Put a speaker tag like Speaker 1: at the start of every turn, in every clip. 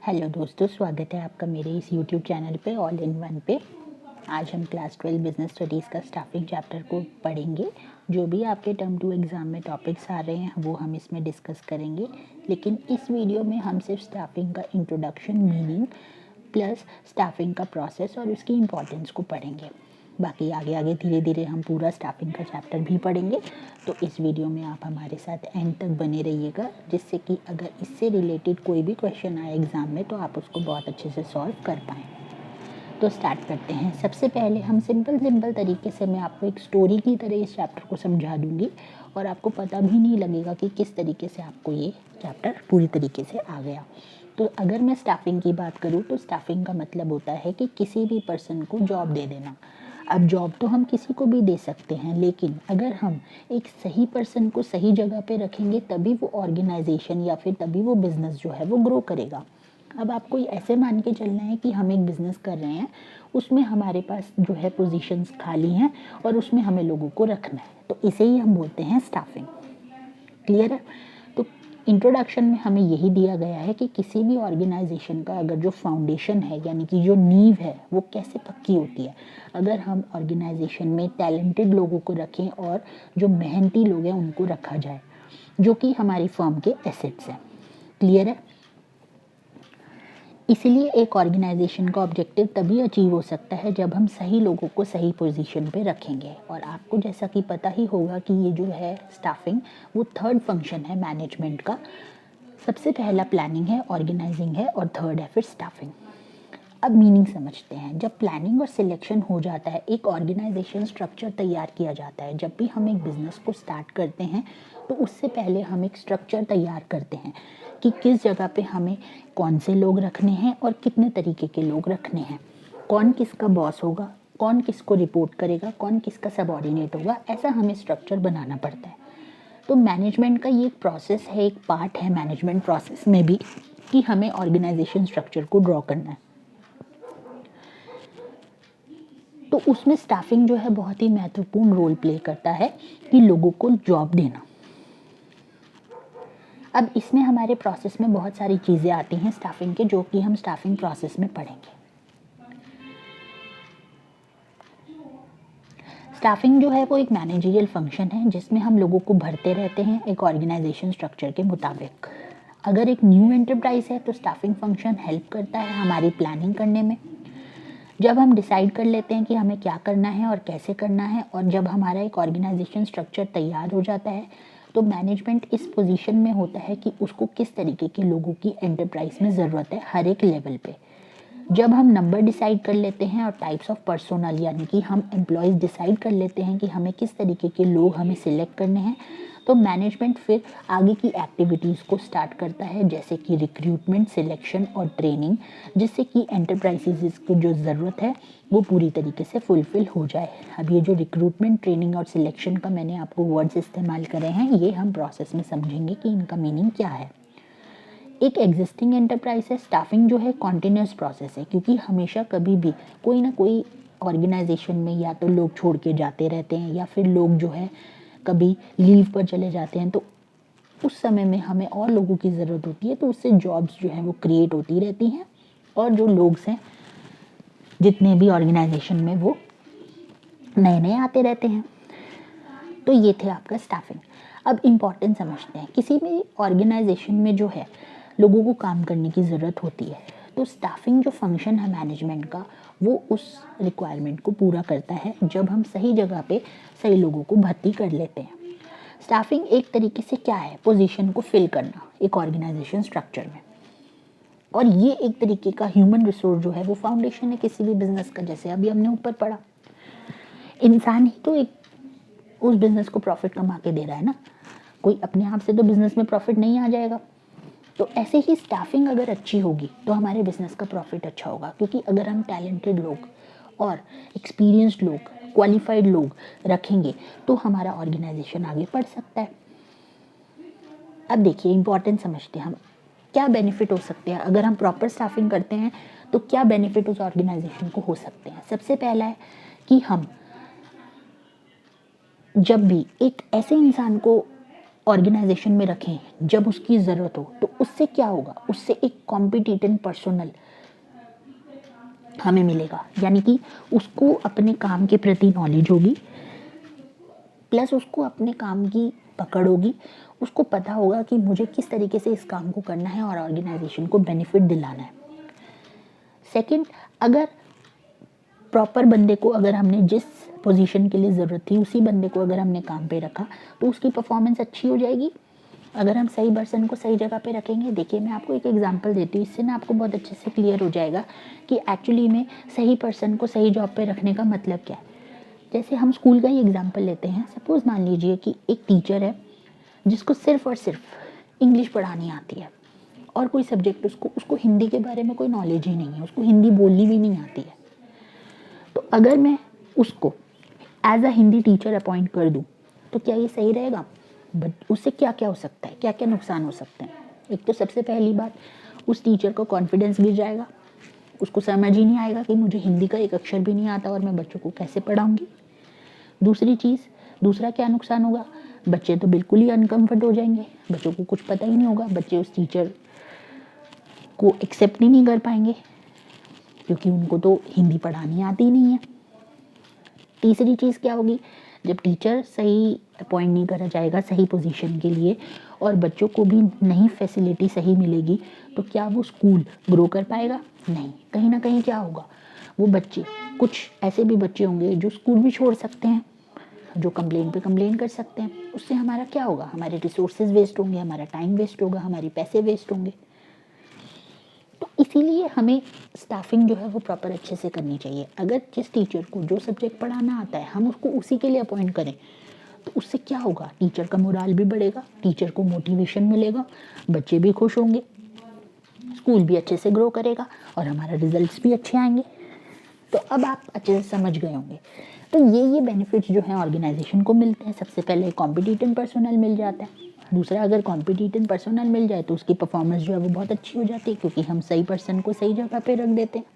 Speaker 1: Hello दोस्तों, स्वागत है आपका मेरे इस यूट्यूब चैनल पे ऑल इन वन पे। आज हम क्लास 12 बिजनेस स्टडीज़ का स्टाफिंग चैप्टर को पढ़ेंगे। जो भी आपके टर्म 2 एग्ज़ाम में टॉपिक्स आ रहे हैं वो हम इसमें डिस्कस करेंगे, लेकिन इस वीडियो में हम सिर्फ स्टाफिंग का इंट्रोडक्शन, मीनिंग प्लस स्टाफिंग का प्रोसेस और उसकी इम्पोर्टेंस को पढ़ेंगे। बाकी आगे आगे धीरे धीरे हम पूरा स्टाफिंग का चैप्टर भी पढ़ेंगे। तो इस वीडियो में आप हमारे साथ एंड तक बने रहिएगा, जिससे कि अगर इससे रिलेटेड कोई भी क्वेश्चन आए एग्ज़ाम में तो आप उसको बहुत अच्छे से सॉल्व कर पाएँ। तो स्टार्ट करते हैं। सबसे पहले हम सिंपल तरीके से मैं आपको एक स्टोरी की तरह इस चैप्टर को समझा दूंगी और आपको पता भी नहीं लगेगा कि किस तरीके से आपको ये चैप्टर पूरी तरीके से आ गया। तो अगर मैं स्टाफिंग की बात करूँ तो स्टाफिंग का मतलब होता है कि किसी भी पर्सन को जॉब दे देना। अब जॉब तो हम किसी को भी दे सकते हैं, लेकिन अगर हम एक सही पर्सन को सही जगह पे रखेंगे तभी वो ऑर्गेनाइजेशन या फिर तभी वो बिज़नेस जो है वो ग्रो करेगा। अब आपको ऐसे मान के चलना है कि हम एक बिज़नेस कर रहे हैं, उसमें हमारे पास जो है पोजीशंस खाली हैं और उसमें हमें लोगों को रखना है, तो इसे ही हम बोलते हैं स्टाफिंग। क्लियर है? तो इंट्रोडक्शन में हमें यही दिया गया है कि किसी भी ऑर्गेनाइजेशन का अगर जो फाउंडेशन है यानी कि जो नींव है वो कैसे पक्की होती है। अगर हम ऑर्गेनाइजेशन में टैलेंटेड लोगों को रखें और जो मेहनती लोग हैं उनको रखा जाए, जो कि हमारी फर्म के एसेट्स हैं। क्लियर है? इसीलिए एक ऑर्गेनाइजेशन का ऑब्जेक्टिव तभी अचीव हो सकता है जब हम सही लोगों को सही पोजीशन पे रखेंगे। और आपको जैसा कि पता ही होगा कि ये जो है स्टाफिंग, वो थर्ड फंक्शन है मैनेजमेंट का। सबसे पहला प्लानिंग है, ऑर्गेनाइजिंग है और थर्ड है फिर स्टाफिंग। अब मीनिंग समझते हैं। जब प्लानिंग और सिलेक्शन हो जाता है, एक ऑर्गेनाइजेशन स्ट्रक्चर तैयार किया जाता है। जब भी हम एक बिज़नेस को स्टार्ट करते हैं तो उससे पहले हम एक स्ट्रक्चर तैयार करते हैं कि किस जगह पे हमें कौन से लोग रखने हैं और कितने तरीके के लोग रखने हैं, कौन किसका बॉस होगा, कौन किसको रिपोर्ट करेगा, कौन किसका सबऑर्डिनेट होगा। ऐसा हमें स्ट्रक्चर बनाना पड़ता है। तो मैनेजमेंट का ये एक प्रोसेस है, एक पार्ट है मैनेजमेंट प्रोसेस में भी, कि हमें ऑर्गेनाइजेशन स्ट्रक्चर को ड्रॉ करना है। तो उसमें स्टाफिंग जो है बहुत ही महत्वपूर्ण रोल प्ले करता है कि लोगों को जॉब देना। अब इसमें हमारे प्रोसेस में बहुत सारी चीज़ें आती हैं स्टाफिंग के, जो कि हम स्टाफिंग प्रोसेस में पढ़ेंगे। स्टाफिंग जो है वो एक मैनेजरियल फंक्शन है जिसमें हम लोगों को भरते रहते हैं एक ऑर्गेनाइजेशन स्ट्रक्चर के मुताबिक। अगर एक न्यू एंटरप्राइज है तो स्टाफिंग फंक्शन हेल्प करता है हमारी प्लानिंग करने में। जब हम डिसाइड कर लेते हैं कि हमें क्या करना है और कैसे करना है, और जब हमारा एक ऑर्गेनाइजेशन स्ट्रक्चर तैयार हो जाता है, तो मैनेजमेंट इस पोजीशन में होता है कि उसको किस तरीके के लोगों की एंटरप्राइज में ज़रूरत है हर एक लेवल पे। जब हम नंबर डिसाइड कर लेते हैं और टाइप्स ऑफ पर्सोनल यानी कि हम एम्प्लॉयज़ डिसाइड कर लेते हैं कि हमें किस तरीके के लोग हमें सिलेक्ट करने हैं, तो मैनेजमेंट फिर आगे की एक्टिविटीज़ को स्टार्ट करता है, जैसे कि रिक्रूटमेंट, सिलेक्शन और ट्रेनिंग, जिससे कि एंटरप्राइजेज़ को जो ज़रूरत है वो पूरी तरीके से फुलफ़िल हो जाए। अब ये जो रिक्रूटमेंट, ट्रेनिंग और सिलेक्शन का मैंने आपको वर्ड्स इस्तेमाल करे हैं, ये हम प्रोसेस में समझेंगे कि इनका मीनिंग क्या है। एक एग्जिस्टिंग एंटरप्राइज है, स्टाफिंग जो है कॉन्टिन्यूस प्रोसेस है, क्योंकि हमेशा कभी भी कोई ना कोई ऑर्गेनाइजेशन में या तो लोग छोड़ के जाते रहते हैं या फिर लोग जो है कभी लीव पर चले जाते हैं, तो उस समय में हमें और लोगों की ज़रूरत होती है, तो उससे जॉब्स जो हैं वो क्रिएट होती रहती हैं और जो लोग हैं जितने भी ऑर्गेनाइजेशन में वो नए नए आते रहते हैं। तो ये थे आपका स्टाफिंग। अब इम्पॉर्टेंट समझते हैं। किसी भी ऑर्गेनाइजेशन में जो है लोगों को काम करने की ज़रूरत होती है, तो स्टाफिंग जो फंक्शन है मैनेजमेंट का, वो उस रिक्वायरमेंट को पूरा करता है जब हम सही जगह पे सही लोगों को भर्ती कर लेते हैं। स्टाफिंग एक तरीके से क्या है, पोजीशन को फिल करना एक ऑर्गेनाइजेशन स्ट्रक्चर में। और ये एक तरीके का ह्यूमन रिसोर्स जो है वो फाउंडेशन है किसी भी बिजनेस का। जैसे अभी हमने ऊपर पढ़ा, इंसान ही तो एक उस बिज़नेस को प्रॉफिट कमा के दे रहा है ना, कोई अपने आप से तो बिज़नेस में प्रॉफिट नहीं आ जाएगा। तो ऐसे ही स्टाफिंग अगर अच्छी होगी तो हमारे बिज़नेस का प्रॉफिट अच्छा होगा, क्योंकि अगर हम टैलेंटेड लोग और एक्सपीरियंस्ड लोग, क्वालिफाइड लोग रखेंगे तो हमारा ऑर्गेनाइजेशन आगे बढ़ सकता है। अब देखिए, इंपॉर्टेंट समझते हैं हम, क्या बेनिफिट हो सकते हैं अगर हम प्रॉपर स्टाफिंग करते हैं, तो क्या बेनिफिट उस ऑर्गेनाइजेशन को हो सकते हैं। सबसे पहला है कि हम जब भी एक ऐसे इंसान को ऑर्गेनाइजेशन में रखें जब उसकी ज़रूरत हो, तो उससे क्या होगा, उससे एक कॉम्पिटिटेंट पर्सनल हमें मिलेगा, यानी कि उसको अपने काम के प्रति नॉलेज होगी, प्लस उसको अपने काम की पकड़ होगी, उसको पता होगा कि मुझे किस तरीके से इस काम को करना है और ऑर्गेनाइजेशन को बेनिफिट दिलाना है। सेकंड, अगर प्रॉपर बंदे को, अगर हमने जिस पोजीशन के लिए ज़रूरत थी उसी बंदे को अगर हमने काम पे रखा तो उसकी परफॉर्मेंस अच्छी हो जाएगी। अगर हम सही पर्सन को सही जगह पे रखेंगे, देखिए मैं आपको एक एग्जांपल देती हूँ, इससे ना आपको बहुत अच्छे से क्लियर हो जाएगा कि एक्चुअली में सही पर्सन को सही जॉब पे रखने का मतलब क्या है। जैसे हम स्कूल का ही एग्जाम्पल लेते हैं, सपोज़ मान लीजिए कि एक टीचर है जिसको सिर्फ और सिर्फ इंग्लिश पढ़ानी आती है और कोई सब्जेक्ट उसको हिंदी के बारे में कोई नॉलेज ही नहीं है, उसको हिंदी बोलनी भी नहीं आती है। तो अगर मैं उसको as a Hindi teacher appoint कर दूँ तो क्या ये सही रहेगा? बट उससे क्या क्या हो सकता है, क्या क्या नुकसान हो सकते हैं? एक तो सबसे पहली बात, उस टीचर का कॉन्फिडेंस गिर जाएगा, उसको समझ ही नहीं आएगा कि मुझे हिंदी का एक अक्षर भी नहीं आता और मैं बच्चों को कैसे पढ़ाऊँगी। दूसरा क्या नुकसान होगा, बच्चे तो बिल्कुल ही अनकम्फर्ट हो जाएंगे, बच्चों को कुछ पता ही नहीं होगा, बच्चे उस टीचर को एक्सेप्ट ही नहीं कर पाएंगे क्योंकि उनको तो हिंदी पढ़ानी आती ही नहीं है। तीसरी चीज़ क्या होगी, जब टीचर सही अपॉइंट नहीं करा जाएगा सही पोजीशन के लिए और बच्चों को भी नहीं फैसिलिटी सही मिलेगी, तो क्या वो स्कूल ग्रो कर पाएगा? नहीं, कहीं ना कहीं क्या होगा, वो बच्चे, कुछ ऐसे भी बच्चे होंगे जो स्कूल भी छोड़ सकते हैं, जो कंप्लेन पे कंप्लेन कर सकते हैं। उससे हमारा क्या होगा, हमारे रिसोर्सेज वेस्ट होंगे, हमारा टाइम वेस्ट होगा, हमारे पैसे वेस्ट होंगे। तो इसीलिए हमें स्टाफिंग जो है वो प्रॉपर अच्छे से करनी चाहिए। अगर जिस टीचर को जो सब्जेक्ट पढ़ाना आता है हम उसको उसी के लिए अपॉइंट करें तो उससे क्या होगा, टीचर का मोराल भी बढ़ेगा, टीचर को मोटिवेशन मिलेगा, बच्चे भी खुश होंगे, स्कूल भी अच्छे से ग्रो करेगा और हमारा रिजल्ट्स भी अच्छे आएंगे। तो अब आप अच्छे से समझ गए होंगे। तो ये बेनिफिट्स जो हैं ऑर्गेनाइजेशन को मिलते हैं। सबसे पहले कॉम्पिटिटिव पर्सोनल मिल जाता है। दूसरा, अगर कॉम्पिटिटिव पर्सोनल मिल जाए तो उसकी परफॉर्मेंस जो है वो बहुत अच्छी हो जाती है क्योंकि हम सही पर्सन को सही जगह पे रख देते हैं।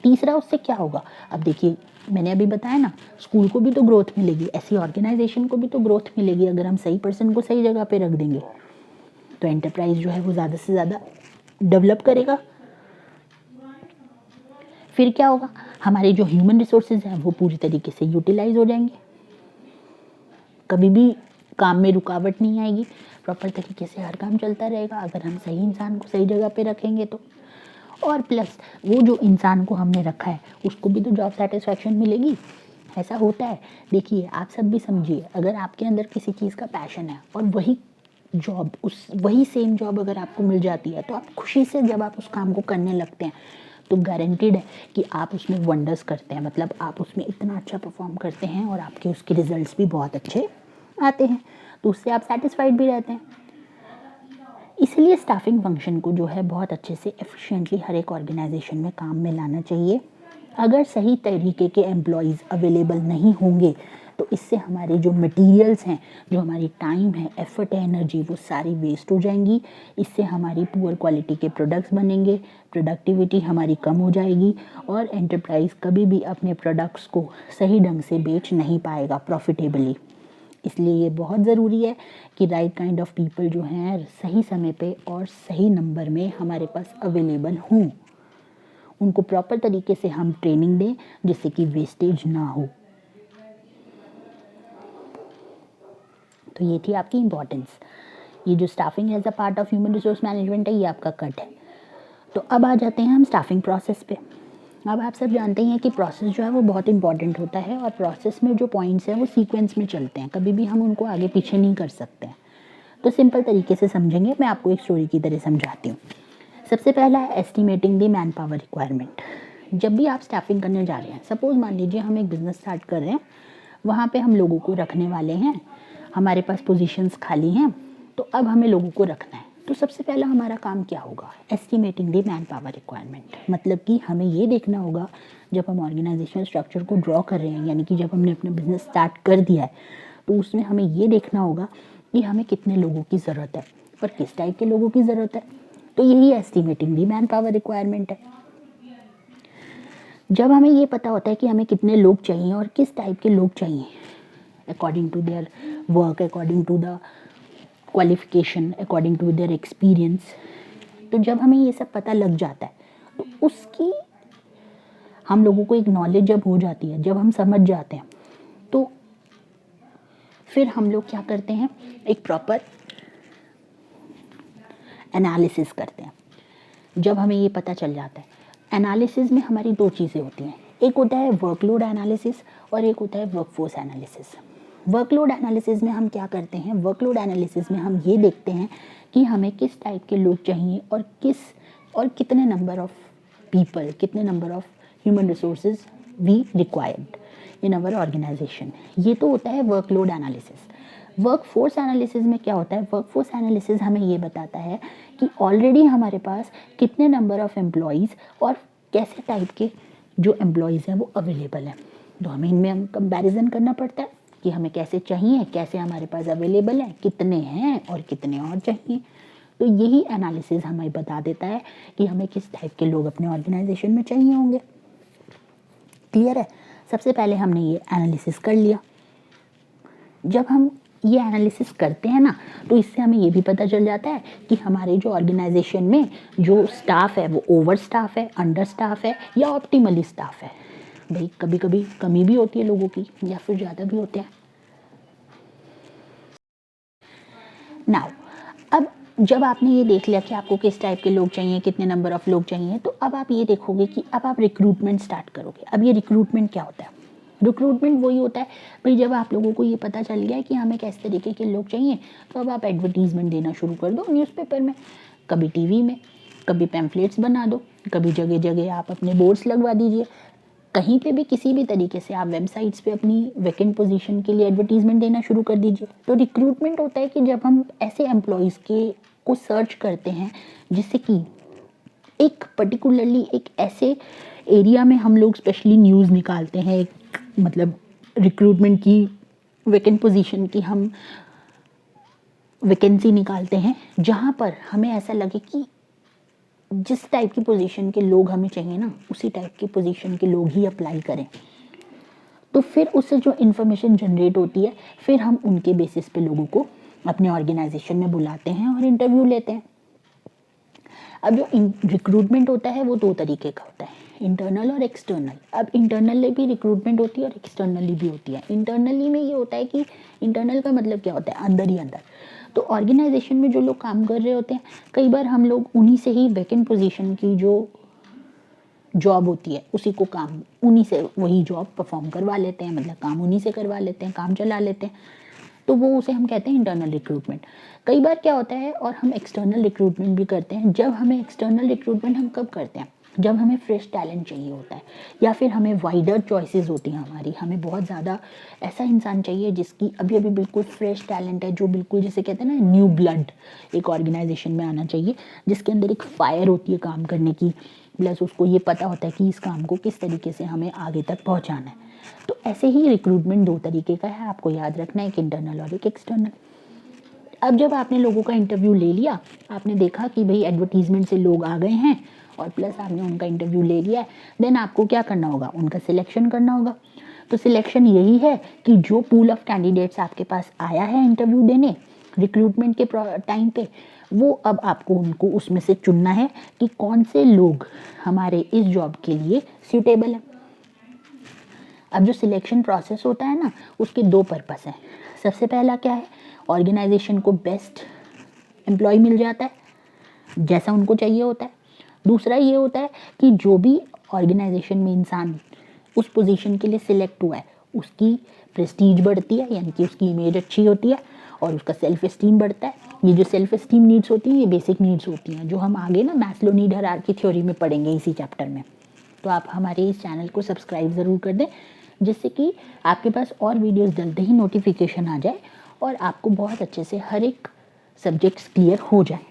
Speaker 1: तीसरा, उससे क्या होगा, अब देखिए मैंने अभी बताया ना, स्कूल को भी तो ग्रोथ मिलेगी, ऐसी ऑर्गेनाइजेशन को भी तो ग्रोथ मिलेगी। अगर हम सही पर्सन को सही जगह पे रख देंगे तो एंटरप्राइज जो है वो ज़्यादा से ज़्यादा डेवलप करेगा। फिर क्या होगा, हमारे जो ह्यूमन रिसोर्सेज हैं वो पूरी तरीके से यूटिलाइज हो जाएंगे, कभी भी काम में रुकावट नहीं आएगी, प्रॉपर तरीके से हर काम चलता रहेगा अगर हम सही इंसान को सही जगह पे रखेंगे तो। और प्लस वो जो इंसान को हमने रखा है उसको भी तो जॉब सेटिस्फैक्शन मिलेगी। ऐसा होता है, देखिए आप सब भी समझिए, अगर आपके अंदर किसी चीज़ का पैशन है और वही सेम जॉब अगर आपको मिल जाती है तो आप खुशी से जब आप उस काम को करने लगते हैं तो गारंटीड है कि आप उसमें वंडर्स करते हैं, मतलब आप उसमें इतना अच्छा परफॉर्म करते हैं और आपके उसके रिजल्ट्स भी बहुत अच्छे आते हैं, तो उससे आप सेटिस्फाइड भी रहते हैं। इसलिए स्टाफिंग फंक्शन को जो है बहुत अच्छे से एफिशिएंटली हर एक ऑर्गेनाइजेशन में काम में लाना चाहिए। अगर सही तरीके के एम्प्लॉयज़ अवेलेबल नहीं होंगे तो इससे हमारे जो मटेरियल्स हैं, जो हमारी टाइम है, एफर्ट है, एनर्जी, वो सारी वेस्ट हो जाएंगी। इससे हमारी पुअर क्वालिटी के प्रोडक्ट्स बनेंगे, प्रोडक्टिविटी हमारी कम हो जाएगी और एंटरप्राइज कभी भी अपने प्रोडक्ट्स को सही ढंग से बेच नहीं पाएगा प्रॉफिटेबली। इसलिए ये बहुत ज़रूरी है कि राइट काइंड ऑफ पीपल जो हैं सही समय पे और सही नंबर में हमारे पास अवेलेबल हों, उनको प्रॉपर तरीके से हम ट्रेनिंग दें जिससे कि वेस्टेज ना हो। तो ये थी आपकी इम्पोर्टेंस। ये जो staffing as a part of human resource management है ये आपका कट है। तो अब आ जाते हैं हम स्टाफिंग प्रोसेस पे। अब आप सब जानते हैं कि प्रोसेस जो है वो बहुत इंपॉर्टेंट होता है और प्रोसेस में जो पॉइंट्स हैं वो सीक्वेंस में चलते हैं, कभी भी हम उनको आगे पीछे नहीं कर सकते हैं। तो सिंपल तरीके से समझेंगे, मैं आपको एक स्टोरी की तरह समझाती हूँ। सबसे पहला है estimating the man power requirement. जब भी आप स्टाफिंग करने जा रहे हैं, सपोज मान लीजिए हम एक बिज़नेस स्टार्ट कर रहे हैं, वहाँ पे हम लोगों को रखने वाले हैं, हमारे पास पोजीशंस खाली हैं, तो अब हमें लोगों को रखना है। तो सबसे पहला हमारा काम क्या होगा, estimating the man power requirement. मतलब कि हमें ये देखना होगा जब हम ऑर्गेनाइजेशनल स्ट्रक्चर को ड्रॉ कर रहे हैं, यानी कि जब हमने अपना बिजनेस स्टार्ट कर दिया है, तो उसमें हमें ये देखना होगा कि हमें कितने लोगों की ज़रूरत है और किस टाइप के लोगों की ज़रूरत है। तो यही estimating the man power requirement है। जब हमें ये पता होता है कि हमें कितने लोग चाहिए और किस टाइप के लोग चाहिए, according to their work, according to the qualification, according to their experience. तो जब हमें ये सब पता लग जाता है तो उसकी हम लोगों को एक नॉलेज जब हो जाती है, जब हम समझ जाते हैं, तो फिर हम लोग क्या करते हैं, एक प्रॉपर एनालिसिस करते हैं। जब हमें ये पता चल जाता है, एनालिसिस में हमारी दो चीज़ें होती हैं, एक होता है वर्कलोड एनालिसिस और एक होता है वर्कफोर्स एनालिसिस। वर्कलोड एनालिसिस में हम क्या करते हैं, वर्कलोड एनालिसिस में हम ये देखते हैं कि हमें किस टाइप के लोग चाहिए और कितने नंबर ऑफ पीपल, कितने number of human resources we required in our organization. ये तो होता है वर्कलोड एनालिसिस। वर्कफोर्स एनालिसिस में क्या होता है, वर्कफोर्स एनालिसिस हमें ये बताता है कि ऑलरेडी हमारे पास कितने नंबर ऑफ एम्प्लॉयज़ और कैसे टाइप के जो एम्प्लॉयज़ हैं वो अवेलेबल हैं। तो हमें इनमें कंपैरिजन करना पड़ता है कि हमें कैसे चाहिए, कैसे हमारे पास अवेलेबल हैं, कितने हैं और कितने और चाहिए। तो यही एनालिसिस हमें बता देता है कि हमें किस टाइप के लोग अपने ऑर्गेनाइजेशन में चाहिए होंगे। क्लियर है? सबसे पहले हमने ये एनालिसिस कर लिया। जब हम ये एनालिसिस करते हैं ना, तो इससे हमें ये भी पता चल जाता है कि हमारे जो ऑर्गेनाइजेशन में जो स्टाफ है वो ओवर स्टाफ है, अंडर स्टाफ है या ऑप्टिमली स्टाफ है। भाई कभी कभी कमी भी होती है लोगों की या फिर ज़्यादा भी होते हैं। नाउ अब जब आपने ये देख लिया कि आपको किस टाइप के लोग चाहिए, कितने नंबर ऑफ लोग चाहिए, तो अब आप ये देखोगे कि अब आप रिक्रूटमेंट स्टार्ट करोगे। अब ये रिक्रूटमेंट क्या होता है, रिक्रूटमेंट वही होता है भाई जब आप लोगों को ये पता चल गया है कि हमें किस तरीके के लोग चाहिए, तो अब आप एडवर्टीज़मेंट देना शुरू कर दो न्यूज़पेपर में, कभी टीवी में, कभी पैम्फलेट्स बना दो, कभी जगह जगह आप अपने बोर्ड्स लगवा दीजिए, कहीं पे भी किसी भी तरीके से आप वेबसाइट्स पे अपनी वैकेंट पोजीशन के लिए एडवर्टीजमेंट देना शुरू कर दीजिए। तो रिक्रूटमेंट होता है कि जब हम ऐसे एम्प्लॉयज़ के को सर्च करते हैं जिससे कि एक पर्टिकुलरली एक ऐसे एरिया में हम लोग स्पेशली न्यूज़ निकालते हैं, एक मतलब रिक्रूटमेंट की वैकेंट पोजीशन की हम वैकेंसी निकालते हैं जहाँ पर हमें ऐसा लगे कि जिस टाइप की पोजीशन के लोग हमें चाहिए ना, उसी टाइप की पोजीशन के लोग ही अप्लाई करें। तो फिर उससे जो इन्फॉर्मेशन जनरेट होती है, फिर हम उनके बेसिस पे लोगों को अपने ऑर्गेनाइजेशन में बुलाते हैं और इंटरव्यू लेते हैं। अब जो रिक्रूटमेंट होता है वो दो तरीके का होता है, इंटरनल और एक्सटर्नल। अब इंटरनली भी रिक्रूटमेंट होती है और एक्सटर्नली भी होती है। इंटरनली में ये होता है कि इंटरनल का मतलब क्या होता है, अंदर ही अंदर। तो ऑर्गेनाइजेशन में जो लोग काम कर रहे होते हैं, कई बार हम लोग उन्हीं से ही वैकेंट पोजीशन की जो जॉब होती है उसी को काम उन्हीं से वही जॉब परफॉर्म करवा लेते हैं, मतलब काम उन्हीं से करवा लेते हैं, काम चला लेते हैं। तो वो उसे हम कहते हैं इंटरनल रिक्रूटमेंट। कई बार क्या होता है, और हम एक्सटर्नल रिक्रूटमेंट भी करते हैं। जब हमें एक्सटर्नल रिक्रूटमेंट हम कब करते हैं, जब हमें फ्रेश टैलेंट चाहिए होता है या फिर हमें वाइडर चॉइसेस होती हैं हमारी, हमें बहुत ज़्यादा ऐसा इंसान चाहिए जिसकी अभी अभी बिल्कुल फ्रेश टैलेंट है, जो बिल्कुल जैसे कहते हैं ना न्यू ब्लड एक ऑर्गेनाइजेशन में आना चाहिए, जिसके अंदर एक फायर होती है काम करने की, प्लस उसको ये पता होता है कि इस काम को किस तरीके से हमें आगे तक पहुँचाना है। तो ऐसे ही रिक्रूटमेंट दो तरीके का है, आपको याद रखना है, एक इंटरनल और एक एक्सटर्नल। अब जब आपने लोगों का इंटरव्यू ले लिया, आपने देखा कि भाई एडवर्टीजमेंट से लोग आ गए हैं और प्लस आपने उनका इंटरव्यू ले लिया है, देन आपको क्या करना होगा, उनका सिलेक्शन करना होगा। तो सिलेक्शन यही है कि जो पूल ऑफ कैंडिडेट्स आपके पास आया है इंटरव्यू देने रिक्रूटमेंट के टाइम पे, वो अब आपको उनको उसमें से चुनना है कि कौन से लोग हमारे इस जॉब के लिए सूटेबल हैं। अब जो सिलेक्शन प्रोसेस होता है ना, उसके दो पर्पस हैं। सबसे पहला क्या है, ऑर्गेनाइजेशन को बेस्ट एम्प्लॉय मिल जाता है जैसा उनको चाहिए होता है। दूसरा ये होता है कि जो भी ऑर्गेनाइजेशन में इंसान उस पोजीशन के लिए सिलेक्ट हुआ है उसकी प्रेस्टीज बढ़ती है, यानी कि उसकी इमेज अच्छी होती है और उसका सेल्फ एस्टीम बढ़ता है। ये जो सेल्फ एस्टीम नीड्स होती हैं ये बेसिक नीड्स होती हैं, जो हम आगे ना मैस्लो नीड हायरार्की थ्योरी में पढ़ेंगे इसी चैप्टर में। तो आप हमारे इस चैनल को सब्सक्राइब ज़रूर कर दें, जिससे कि आपके पास और वीडियोस जल्दी ही नोटिफिकेशन आ जाए और आपको बहुत अच्छे से हर एक सब्जेक्ट्स क्लियर हो जाए।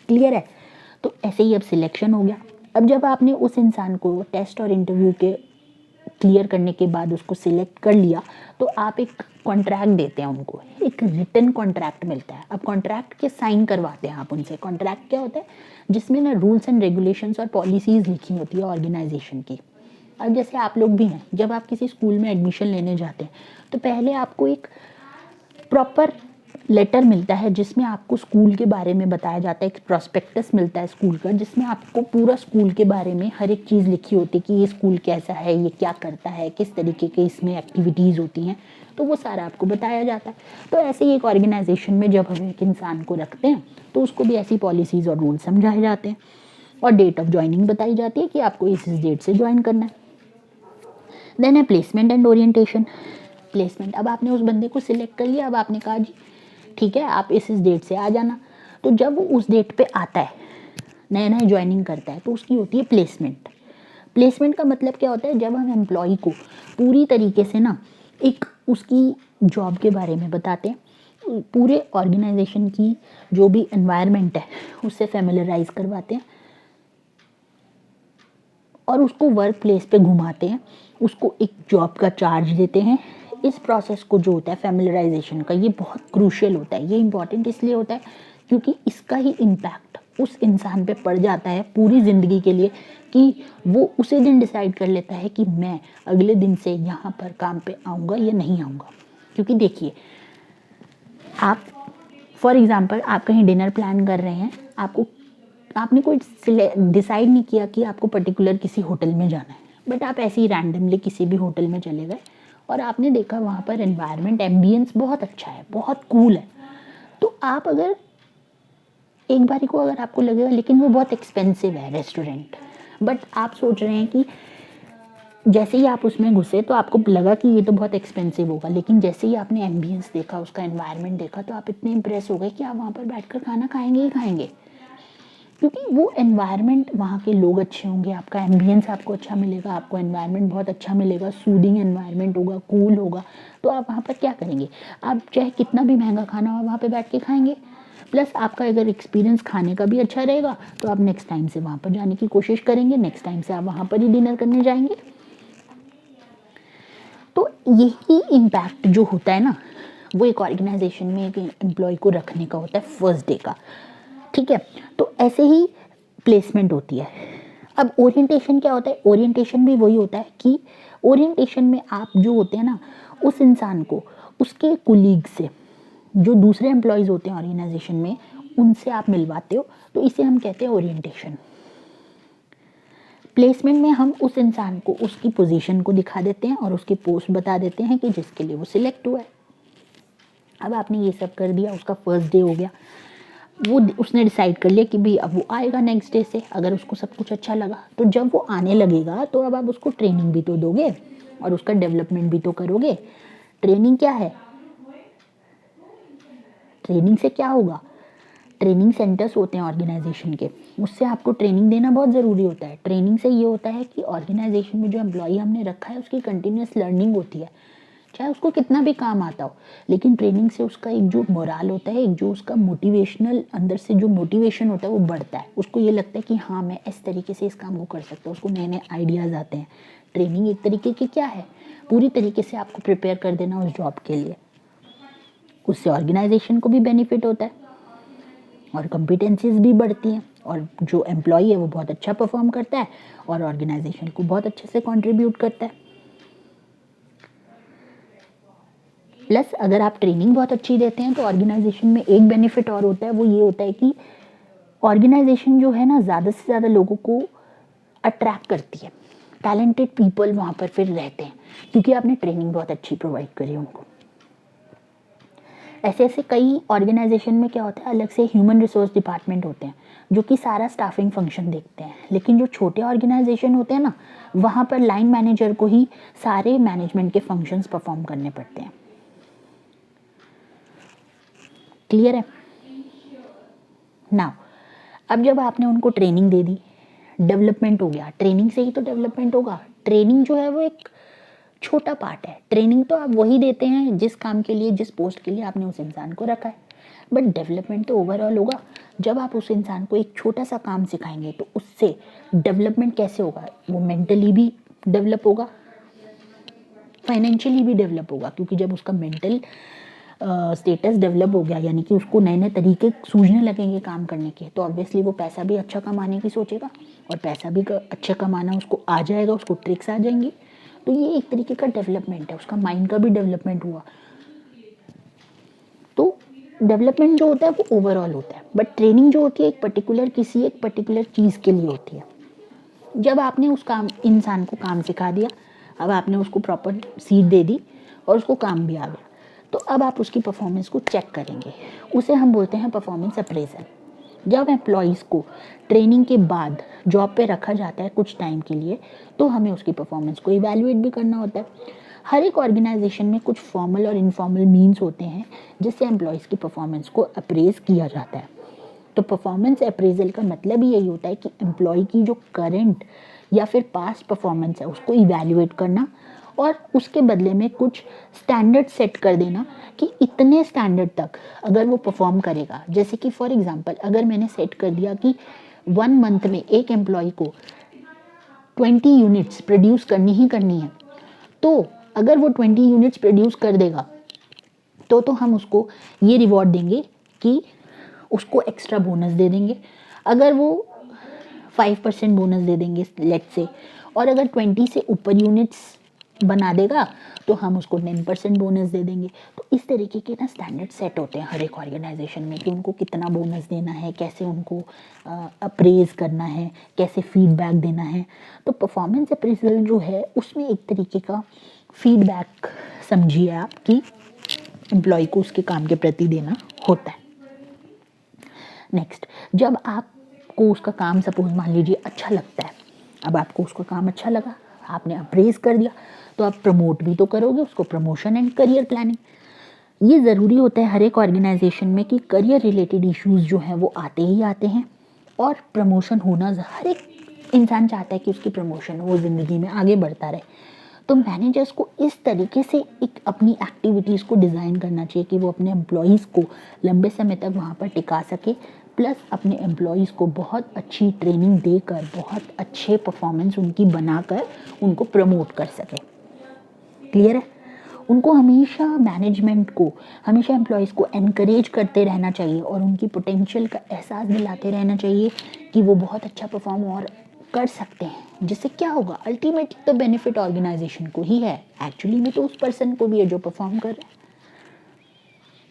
Speaker 1: क्लियर है? तो ऐसे ही अब सिलेक्शन हो गया। अब जब आपने उस इंसान को टेस्ट और इंटरव्यू के क्लियर करने के बाद उसको सिलेक्ट कर लिया, तो आप एक कॉन्ट्रैक्ट देते हैं उनको, एक रिटन कॉन्ट्रैक्ट मिलता है। अब कॉन्ट्रैक्ट के साइन करवाते हैं आप उनसे। कॉन्ट्रैक्ट क्या होता है, जिसमें ना रूल्स एंड रेगुलेशंस और पॉलिसीज़ लिखी होती है ऑर्गेनाइजेशन की। अब जैसे आप लोग भी हैं, जब आप किसी स्कूल में एडमिशन लेने जाते हैं तो पहले आपको एक प्रॉपर लेटर मिलता है जिसमें आपको स्कूल के बारे में बताया जाता है, एक प्रोस्पेक्टस मिलता है स्कूल का, जिसमें आपको पूरा स्कूल के बारे में हर एक चीज़ लिखी होती है कि ये स्कूल कैसा है, ये क्या करता है, किस तरीके के इसमें एक्टिविटीज़ होती हैं, तो वो सारा आपको बताया जाता है। तो ऐसे ही एक ऑर्गेनाइजेशन में जब हम एक इंसान को रखते हैं तो उसको भी ऐसी पॉलिसीज़ और रूल्स समझाए जाते हैं, और डेट ऑफ ज्वाइनिंग बताई जाती है कि आपको इस डेट से ज्वाइन करना है। देन है प्लेसमेंट एंड ओरिएंटेशन। प्लेसमेंट, अब आपने उस बंदे को सिलेक्ट कर लिया, अब आपने कहा जी ठीक है आप इस डेट से आ जाना। तो जब वो उस डेट पे आता है, नया नया ज्वाइनिंग करता है, तो उसकी होती है प्लेसमेंट। प्लेसमेंट का मतलब क्या होता है, जब हम एम्प्लॉय को पूरी तरीके से ना एक उसकी जॉब के बारे में बताते हैं, पूरे ऑर्गेनाइजेशन की जो भी एनवायरनमेंट है उससे फेमिलराइज करवाते हैं और उसको वर्क प्लेस पे घुमाते हैं, उसको एक जॉब का चार्ज देते हैं। इस प्रोसेस को जो होता है फेमिलराइजेशन का, ये बहुत क्रूशियल होता है। ये इंपॉर्टेंट इसलिए होता है क्योंकि इसका ही इम्पैक्ट उस इंसान पे पड़ जाता है पूरी ज़िंदगी के लिए, कि वो उसी दिन डिसाइड कर लेता है कि मैं अगले दिन से यहाँ पर काम पे आऊँगा या नहीं आऊँगा। क्योंकि देखिए, आप फॉर एग्ज़ाम्पल आप कहीं डिनर प्लान कर रहे हैं, आपने कोई डिसाइड नहीं किया कि आपको पर्टिकुलर किसी होटल में जाना है, बट आप ऐसे ही रैंडमली किसी भी होटल में चले गए और आपने देखा वहाँ पर एनवायरनमेंट एम्बियंस बहुत अच्छा है, बहुत कूल है। तो आप अगर एक बारी को अगर आपको लगेगा लेकिन वो बहुत एक्सपेंसिव है रेस्टोरेंट, बट आप सोच रहे हैं कि जैसे ही आप उसमें घुसे तो आपको लगा कि ये तो बहुत एक्सपेंसिव होगा, लेकिन जैसे ही आपने एम्बियंस देखा, उसका एनवायरनमेंट देखा, तो आप इतने इम्प्रेस हो गए कि आप वहाँ पर बैठकर खाना खाएंगे ही खाएंगे, क्योंकि वो एनवायरनमेंट, वहाँ के लोग अच्छे होंगे, आपका एम्बियंस आपको अच्छा मिलेगा, आपको एनवायरनमेंट बहुत अच्छा मिलेगा, सूदिंग एनवायरनमेंट होगा, कूल होगा। तो आप वहाँ पर क्या करेंगे, आप चाहे कितना भी महंगा खाना हो वहाँ पे बैठ के खाएंगे। प्लस आपका अगर एक्सपीरियंस खाने का भी अच्छा रहेगा तो आप नेक्स्ट टाइम से वहाँ पर जाने की कोशिश करेंगे, नेक्स्ट टाइम से आप वहाँ पर ही डिनर करने जाएंगे। तो यही इम्पैक्ट जो होता है ना, वो एक ऑर्गेनाइजेशन में एक एम्प्लॉय को रखने का होता है फर्स्ट डे का। ठीक है, तो ऐसे ही प्लेसमेंट होती है। अब ओरिएंटेशन क्या होता है, ओरिएंटेशन भी वही होता है कि ओरिएंटेशन में आप जो होते हैं ना, उस इंसान को उसके कुलीग से, जो दूसरे एम्प्लॉयज़ होते हैं ऑर्गेनाइजेशन में, उनसे आप मिलवाते हो, तो इसे हम कहते हैं ओरिएंटेशन। प्लेसमेंट में हम उस इंसान को उसकी पोजीशन को दिखा देते हैं और उसकी पोस्ट बता देते हैं कि जिसके लिए वो सिलेक्ट हुआ है। अब आपने ये सब कर दिया, उसका फर्स्ट डे हो गया, वो उसने डिसाइड कर लिया कि भाई अब वो आएगा नेक्स्ट डे से, अगर उसको सब कुछ अच्छा लगा तो जब वो आने लगेगा तो अब आप उसको ट्रेनिंग भी तो दोगे और उसका डेवलपमेंट भी तो करोगे। ट्रेनिंग क्या है, ट्रेनिंग से क्या होगा, ट्रेनिंग सेंटर्स होते हैं ऑर्गेनाइजेशन के, उससे आपको ट्रेनिंग देना बहुत ज़रूरी होता है। ट्रेनिंग से ये होता है कि ऑर्गेनाइजेशन में जो एम्प्लॉई हमने रखा है उसकी कंटिन्यूस लर्निंग होती है, चाहे उसको कितना भी काम आता हो, लेकिन ट्रेनिंग से उसका एक जो मोराल होता है, एक जो उसका मोटिवेशनल अंदर से जो मोटिवेशन होता है वो बढ़ता है। उसको ये लगता है कि हाँ मैं इस तरीके से इस काम को कर सकता हूँ, उसको नए नए आइडियाज़ आते हैं। ट्रेनिंग एक तरीके की क्या है, पूरी तरीके से आपको प्रिपेयर कर देना उस जॉब के लिए। उससे ऑर्गेनाइजेशन को भी बेनिफिट होता है और कॉम्पिटेंसीज भी बढ़ती हैं, और जो एम्प्लॉई है वो बहुत अच्छा परफॉर्म करता है और ऑर्गेनाइजेशन को बहुत अच्छे से कंट्रीब्यूट करता है। प्लस अगर आप ट्रेनिंग बहुत अच्छी देते हैं तो ऑर्गेनाइजेशन में एक बेनिफिट और होता है, वो ये होता है कि ऑर्गेनाइजेशन जो है ना ज़्यादा से ज़्यादा लोगों को अट्रैक्ट करती है, टैलेंटेड पीपल वहाँ पर फिर रहते हैं क्योंकि आपने ट्रेनिंग बहुत अच्छी प्रोवाइड करी उनको। ऐसे ऐसे कई ऑर्गेनाइजेशन में क्या होता है, अलग से ह्यूमन रिसोर्स डिपार्टमेंट होते हैं जो कि सारा स्टाफिंग फंक्शन देखते हैं, लेकिन जो छोटे ऑर्गेनाइजेशन होते हैं ना, वहाँ पर लाइन मैनेजर को ही सारे मैनेजमेंट के फंक्शंस परफॉर्म करने पड़ते हैं। क्लियर है नाउ। अब जब आपने उनको ट्रेनिंग दे दी, डेवलपमेंट हो गया, ट्रेनिंग से ही तो डेवलपमेंट होगा। ट्रेनिंग जो है वो एक छोटा पार्ट है, ट्रेनिंग तो आप वही देते हैं जिस काम के लिए, जिस पोस्ट के लिए आपने उस इंसान को रखा है, बट डेवलपमेंट तो ओवरऑल होगा। जब आप उस इंसान को एक छोटा सा काम सिखाएंगे तो उससे डेवलपमेंट कैसे होगा, वो मेंटली भी डेवलप होगा, फाइनेंशियली भी डेवलप होगा, क्योंकि जब उसका मेंटल स्टेटस डेवलप हो गया, यानी कि उसको नए नए तरीके सूझने लगेंगे काम करने के, तो ऑब्वियसली वो पैसा भी अच्छा कमाने की सोचेगा, और पैसा भी अच्छा कमाना उसको आ जाएगा, उसको ट्रिक्स आ जाएंगी। तो ये एक तरीके का डेवलपमेंट है, उसका माइंड का भी डेवलपमेंट हुआ। तो डेवलपमेंट जो होता है वो ओवरऑल होता है, बट ट्रेनिंग जो होती है एक पर्टिकुलर चीज़ के लिए होती है। जब आपने उस काम इंसान को काम सिखा दिया, अब आपने उसको प्रॉपर सीट दे दी और उसको काम भी आ गया, तो अब आप उसकी परफॉर्मेंस को चेक करेंगे, उसे हम बोलते हैं परफॉर्मेंस अप्रेजल। जब एम्प्लॉयज़ को ट्रेनिंग के बाद जॉब पे रखा जाता है कुछ टाइम के लिए, तो हमें उसकी परफॉर्मेंस को इवैल्यूएट भी करना होता है। हर एक ऑर्गेनाइजेशन में कुछ फॉर्मल और इनफॉर्मल मीन्स होते हैं जिससे एम्प्लॉयज़ की परफॉर्मेंस को अप्रेज किया जाता है। तो परफॉर्मेंस अप्रेजल का मतलब ही यही होता है कि एम्प्लॉय की जो करंट या फिर पास्ट परफॉर्मेंस है उसको इवैल्यूएट करना और उसके बदले में कुछ स्टैंडर्ड सेट कर देना कि इतने स्टैंडर्ड तक अगर वो परफॉर्म करेगा। जैसे कि फॉर एग्जांपल अगर मैंने सेट कर दिया कि 1 मंथ में एक एम्प्लॉय को 20 यूनिट्स प्रोड्यूस करनी ही करनी है, तो अगर वो 20 यूनिट्स प्रोड्यूस कर देगा तो हम उसको ये रिवॉर्ड देंगे कि उसको एक्स्ट्रा बोनस दे देंगे। अगर वो 5% बोनस दे देंगे लेट्स से, और अगर 20 से ऊपर यूनिट्स बना देगा तो हम उसको 10% बोनस दे देंगे। तो इस तरीके के ना स्टैंडर्ड सेट होते हैं हर एक ऑर्गेनाइजेशन में कि उनको कितना बोनस देना है, कैसे उनको अप्रेज करना है, कैसे फीडबैक देना है। तो परफॉर्मेंस अप्रेजल जो है उसमें एक तरीके का फीडबैक समझिए आप कि एम्प्लॉय को उसके काम के प्रति देना होता है। नेक्स्ट, जब आपको उसका काम सपोज मान लीजिए अच्छा लगता है, अब आपको उसका काम अच्छा लगा, आपने अप्रेज कर दिया, तो आप प्रमोट भी तो करोगे उसको, प्रमोशन एंड करियर प्लानिंग। ये ज़रूरी होता है हर एक ऑर्गेनाइजेशन में कि करियर रिलेटेड इश्यूज जो हैं वो आते ही आते हैं, और प्रमोशन होना हर एक इंसान चाहता है कि उसकी प्रमोशन हो, वो ज़िंदगी में आगे बढ़ता रहे। तो मैनेजर्स को इस तरीके से एक अपनी एक्टिविटीज़ को डिज़ाइन करना चाहिए कि वो अपने एम्प्लॉयज़ को लंबे समय तक वहाँ पर टिका सके, प्लस अपने एम्प्लॉयज़ को बहुत अच्छी ट्रेनिंग देकर, बहुत अच्छे परफॉर्मेंस उनकी बनाकर उनको प्रमोट कर सके। क्लियर है? उनको हमेशा मैनेजमेंट को हमेशा एम्प्लॉयज़ को एनकरेज करते रहना चाहिए और उनकी पोटेंशियल का एहसास दिलाते रहना चाहिए कि वो बहुत अच्छा परफॉर्म और कर सकते हैं, जिससे क्या होगा, अल्टीमेटली तो बेनिफिट ऑर्गेनाइजेशन को ही है, एक्चुअली में तो उस पर्सन को भी है जो परफॉर्म कर रहा है।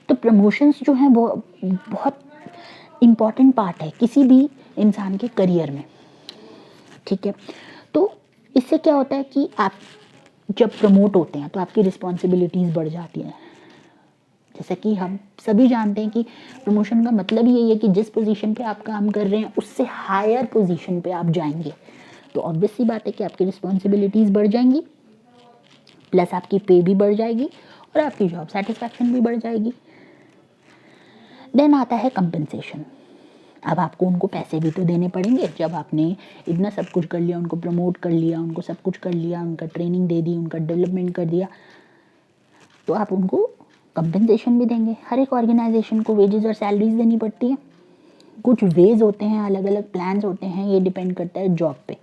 Speaker 1: तो प्रमोशंस जो हैं वो बहुत इम्पॉर्टेंट पार्ट है किसी भी इंसान के करियर में, ठीक है। तो इससे क्या होता है कि आप जब प्रमोट होते हैं तो आपकी रिस्पॉन्सिबिलिटीज़ बढ़ जाती हैं। जैसा कि हम सभी जानते हैं कि प्रमोशन का मतलब यही है कि जिस पोजीशन पे आप काम कर रहे हैं उससे हायर पोजीशन पे आप जाएंगे, तो ऑब्वियस सी बात है कि आपकी रिस्पॉन्सिबिलिटीज़ बढ़ जाएंगी, प्लस आपकी पे भी बढ़ जाएगी और आपकी जॉब सेटिस्फैक्शन भी बढ़ जाएगी। देन आता है कंपनसेशन। अब आपको उनको पैसे भी तो देने पड़ेंगे। जब आपने इतना सब कुछ कर लिया, उनको प्रमोट कर लिया, उनको सब कुछ कर लिया, उनका ट्रेनिंग दे दी, उनका डेवलपमेंट कर दिया, तो आप उनको कंपनसेशन भी देंगे। हर एक ऑर्गेनाइजेशन को वेजेस और सैलरीज देनी पड़ती है। कुछ वेज होते हैं, अलग अलग प्लान्स होते हैं, ये डिपेंड करता है जॉब पे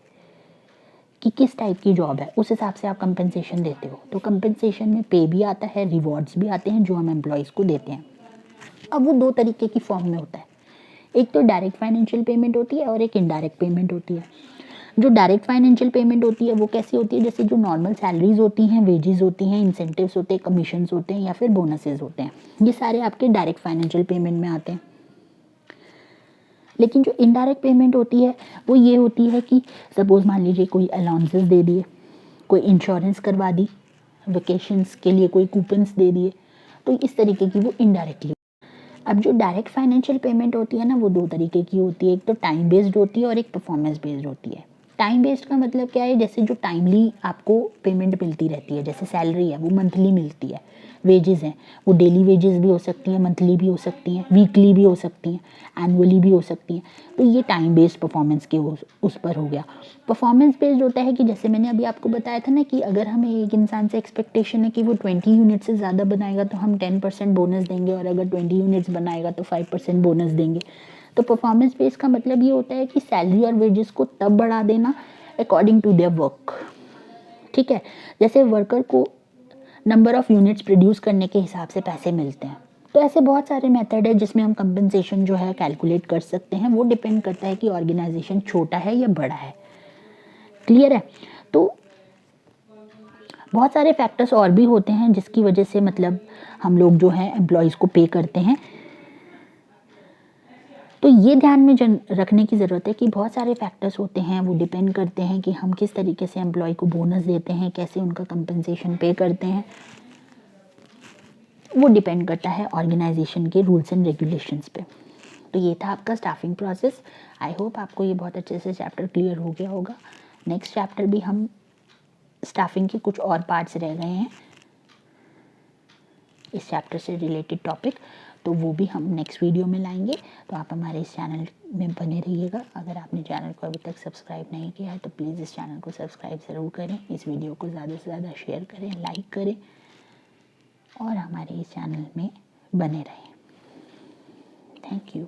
Speaker 1: कि किस टाइप की जॉब है, उस हिसाब से आप कंपनसेशन देते हो। तो कंपनसेशन में पे भी आता है, रिवॉर्ड्स भी आते हैं जो हम एम्प्लॉयज़ को देते हैं। अब वो 2 तरीके की फॉर्म में होता है, एक तो डायरेक्ट फाइनेंशियल पेमेंट होती है और एक इनडायरेक्ट पेमेंट होती है। जो डायरेक्ट फाइनेंशियल पेमेंट होती है वो कैसी होती है, जैसे जो नॉर्मल सैलरीज होती हैं, वेजेस होती हैं, इंसेंटिव्स होते हैं, कमीशंस होते हैं या फिर बोनसेस होते हैं, ये सारे आपके डायरेक्ट फाइनेंशियल पेमेंट में आते हैं। लेकिन जो इनडायरेक्ट पेमेंट होती है वो ये होती है कि सपोज मान लीजिए कोई अलाउंसेस दे दिए, कोई इंश्योरेंस करवा दी, वेकेशंस के लिए कोई कूपन्स दे दिए, तो इस तरीके की वो इनडायरेक्टली। अब जो डायरेक्ट फाइनेंशियल पेमेंट होती है ना वो 2 तरीके की होती है, एक तो टाइम बेस्ड होती है और एक परफॉर्मेंस बेस्ड होती है। टाइम बेस्ड का मतलब क्या है, जैसे जो टाइमली आपको पेमेंट मिलती रहती है, जैसे सैलरी है वो मंथली मिलती है, वेजेस हैं वो डेली वेजेस भी हो सकती हैं, मंथली भी हो सकती हैं, वीकली भी हो सकती हैं, एनुअली भी हो सकती हैं। तो ये टाइम बेस्ड परफॉर्मेंस के उस पर हो गया। परफॉर्मेंस बेस्ड होता है कि जैसे मैंने अभी आपको बताया था ना कि अगर हमें एक इंसान से एक्सपेक्टेशन है कि वो 20 यूनिट से ज़्यादा बनाएगा तो हम 10% बोनस देंगे, और अगर 20 यूनिट्स बनाएगा तो 5% बोनस देंगे। तो परफॉर्मेंस बेस्ड का मतलब ये होता है कि सैलरी और वेजेस को तब बढ़ा देना अकॉर्डिंग टू देयर वर्क, ठीक है। जैसे वर्कर को नंबर ऑफ यूनिट्स प्रोड्यूस करने के हिसाब से पैसे मिलते हैं। तो ऐसे बहुत सारे मेथड है जिसमें हम कंपनसेशन जो है कैलकुलेट कर सकते हैं। वो डिपेंड करता है कि ऑर्गेनाइजेशन छोटा है या बड़ा है। क्लियर है? तो बहुत सारे फैक्टर्स और भी होते हैं जिसकी वजह से मतलब हम लोग जो है एम्प्लॉयज़ को पे करते हैं। तो ये ध्यान में रखने की ज़रूरत है कि बहुत सारे फैक्टर्स होते हैं, वो डिपेंड करते हैं कि हम किस तरीके से एम्प्लॉय को बोनस देते हैं, कैसे उनका कंपनसेशन पे करते हैं। वो डिपेंड करता है ऑर्गेनाइजेशन के रूल्स एंड रेगुलेशंस पे। तो ये था आपका स्टाफिंग प्रोसेस। आई होप आपको ये बहुत अच्छे से चैप्टर क्लियर हो गया होगा। नेक्स्ट चैप्टर भी हम स्टाफिंग के कुछ और पार्ट्स रह गए हैं इस चैप्टर से रिलेटेड टॉपिक, तो वो भी हम नेक्स्ट वीडियो में लाएंगे। तो आप हमारे इस चैनल में बने रहिएगा। अगर आपने चैनल को अभी तक सब्सक्राइब नहीं किया है तो प्लीज़ इस चैनल को सब्सक्राइब ज़रूर करें, इस वीडियो को ज़्यादा से ज़्यादा शेयर करें, लाइक करें और हमारे इस चैनल में बने रहें। Thank you.